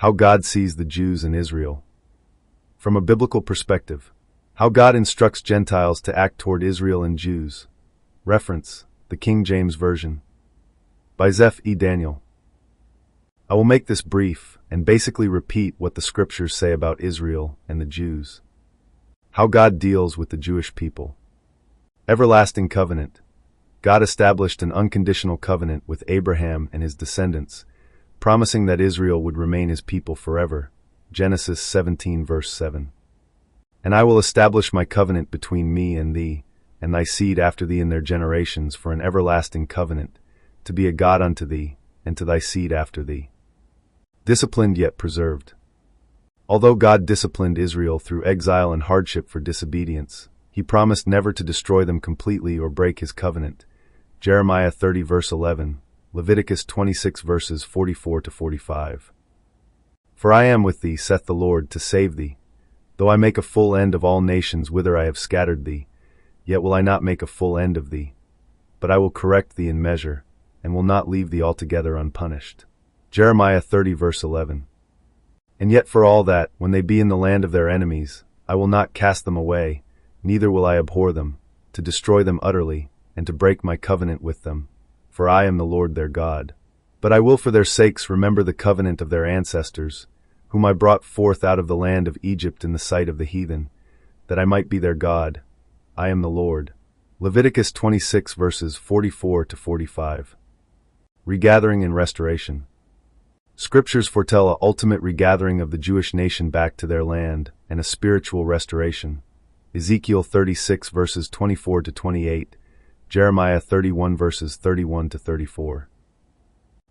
How God sees the Jews and Israel. From a biblical perspective, how God instructs Gentiles to act toward Israel and Jews. Reference, the King James Version. By Zeph E. Daniel. I will make this brief and basically repeat what the scriptures say about Israel and the Jews. How God deals with the Jewish people. Everlasting covenant. God established an unconditional covenant with Abraham and his descendants, promising that Israel would remain his people forever. Genesis 17 verse 7. And I will establish my covenant between me and thee, and thy seed after thee in their generations for an everlasting covenant, to be a God unto thee, and to thy seed after thee. Disciplined yet preserved. Although God disciplined Israel through exile and hardship for disobedience, he promised never to destroy them completely or break his covenant. Jeremiah 30 verse 11, Leviticus 26 verses 44 to 45. For I am with thee, saith the Lord, to save thee. Though I make a full end of all nations whither I have scattered thee, yet will I not make a full end of thee. But I will correct thee in measure, and will not leave thee altogether unpunished. Jeremiah 30 verse 11. And yet for all that, when they be in the land of their enemies, I will not cast them away, neither will I abhor them, to destroy them utterly, and to break my covenant with them. For I am the Lord their God. But I will for their sakes remember the covenant of their ancestors, whom I brought forth out of the land of Egypt in the sight of the heathen, that I might be their God. I am the Lord. Leviticus 26 verses 44 to 45. Regathering and restoration. Scriptures foretell a ultimate regathering of the Jewish nation back to their land and a spiritual restoration. Ezekiel 36 verses 24 to 28, Jeremiah 31 verses 31 to 34.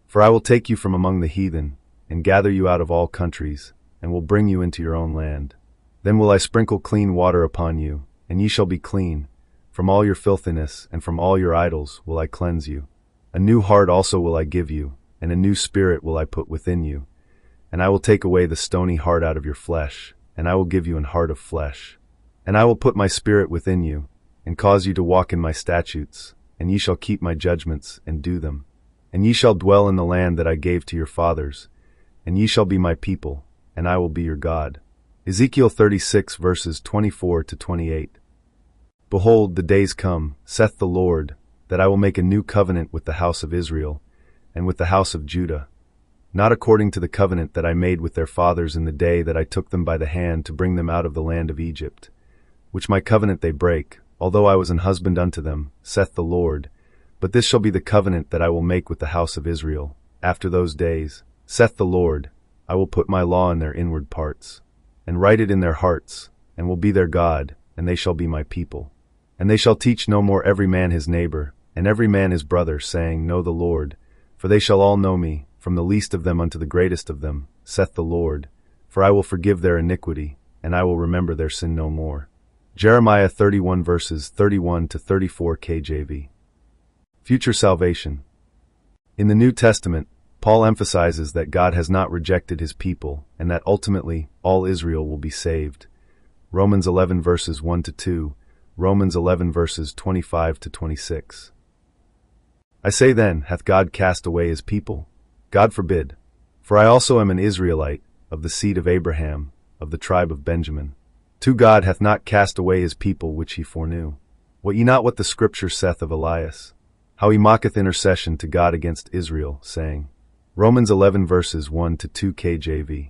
For I will take you from among the heathen, and gather you out of all countries, and will bring you into your own land. Then will I sprinkle clean water upon you, and ye shall be clean. From all your filthiness and from all your idols will I cleanse you. A new heart also will I give you, and a new spirit will I put within you. And I will take away the stony heart out of your flesh, and I will give you an heart of flesh. And I will put my spirit within you, and cause you to walk in my statutes, and ye shall keep my judgments, and do them. And ye shall dwell in the land that I gave to your fathers, and ye shall be my people, and I will be your God. Ezekiel 36 verses 24 to 28. Behold, the days come, saith the Lord, that I will make a new covenant with the house of Israel, and with the house of Judah, not according to the covenant that I made with their fathers in the day that I took them by the hand to bring them out of the land of Egypt, which my covenant they break, although I was an husband unto them, saith the Lord. But this shall be the covenant that I will make with the house of Israel. After those days, saith the Lord, I will put my law in their inward parts, and write it in their hearts, and will be their God, and they shall be my people. And they shall teach no more every man his neighbor, and every man his brother, saying, Know the Lord. For they shall all know me, from the least of them unto the greatest of them, saith the Lord. For I will forgive their iniquity, and I will remember their sin no more. Jeremiah 31 verses 31 to 34 KJV. Future salvation. In the New Testament, Paul emphasizes that God has not rejected his people, and that ultimately all Israel will be saved. Romans 11 verses 1 to 2, Romans 11 verses 25 to 26. I say then, hath God cast away his people? God forbid. For I also am an Israelite, of the seed of Abraham, of the tribe of Benjamin. To God hath not cast away his people which he foreknew. Wot ye not what the scripture saith of Elias? How he mocketh intercession to God against Israel, saying, Romans 11 verses 1 to 2 KJV.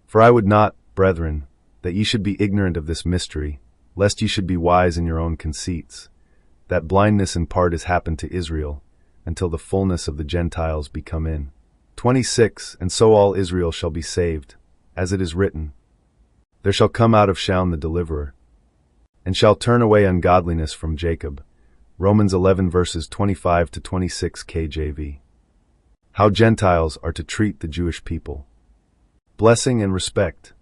For I would not, brethren, that ye should be ignorant of this mystery, lest ye should be wise in your own conceits, that blindness in part is happened to Israel, until the fullness of the Gentiles be come in. 26. And so all Israel shall be saved, as it is written, There shall come out of Shaun the deliverer, and shall turn away ungodliness from Jacob. Romans 11 verses 25 to 26 KJV. How Gentiles are to treat the Jewish people. Blessing and respect.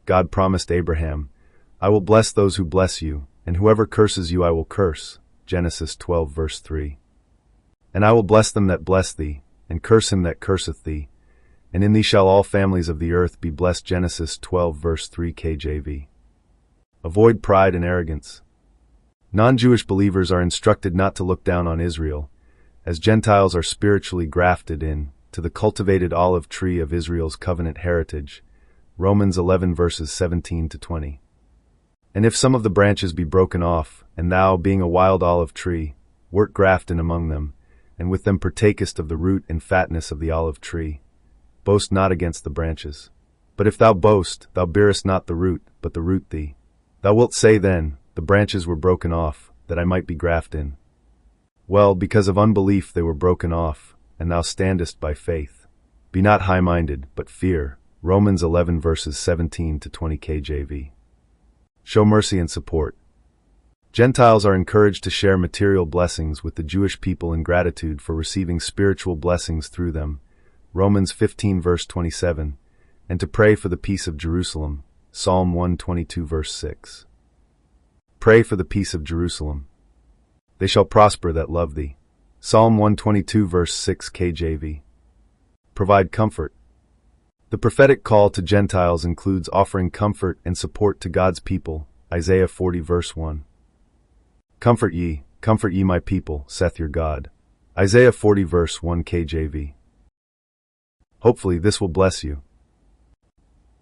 God promised Abraham, I will bless those who bless you, and whoever curses you I will curse. Genesis 12 verse 3. And I will bless them that bless thee, and curse him that curseth thee, and in thee shall all families of the earth be blessed. Genesis 12 verse 3 KJV. Avoid pride and arrogance. Non-Jewish believers are instructed not to look down on Israel, as Gentiles are spiritually grafted in to the cultivated olive tree of Israel's covenant heritage. Romans 11 verses 17 to 20. And if some of the branches be broken off, and thou, being a wild olive tree, wert grafted among them, and with them partakest of the root and fatness of the olive tree, boast not against the branches. But if thou boast, thou bearest not the root, but the root thee. Thou wilt say then, the branches were broken off, that I might be grafted in. Well, because of unbelief they were broken off, and thou standest by faith. Be not high-minded, but fear. Romans 11 verses 17 to 20 KJV. Show mercy and support. Gentiles are encouraged to share material blessings with the Jewish people in gratitude for receiving spiritual blessings through them. Romans 15 verse 27, and to pray for the peace of Jerusalem. Psalm 122 verse 6. Pray for the peace of Jerusalem. They shall prosper that love thee. Psalm 122 verse 6 KJV. Provide comfort. The prophetic call to Gentiles includes offering comfort and support to God's people. Isaiah 40 verse 1. Comfort ye my people, saith your God. Isaiah 40 verse 1 KJV. Hopefully this will bless you.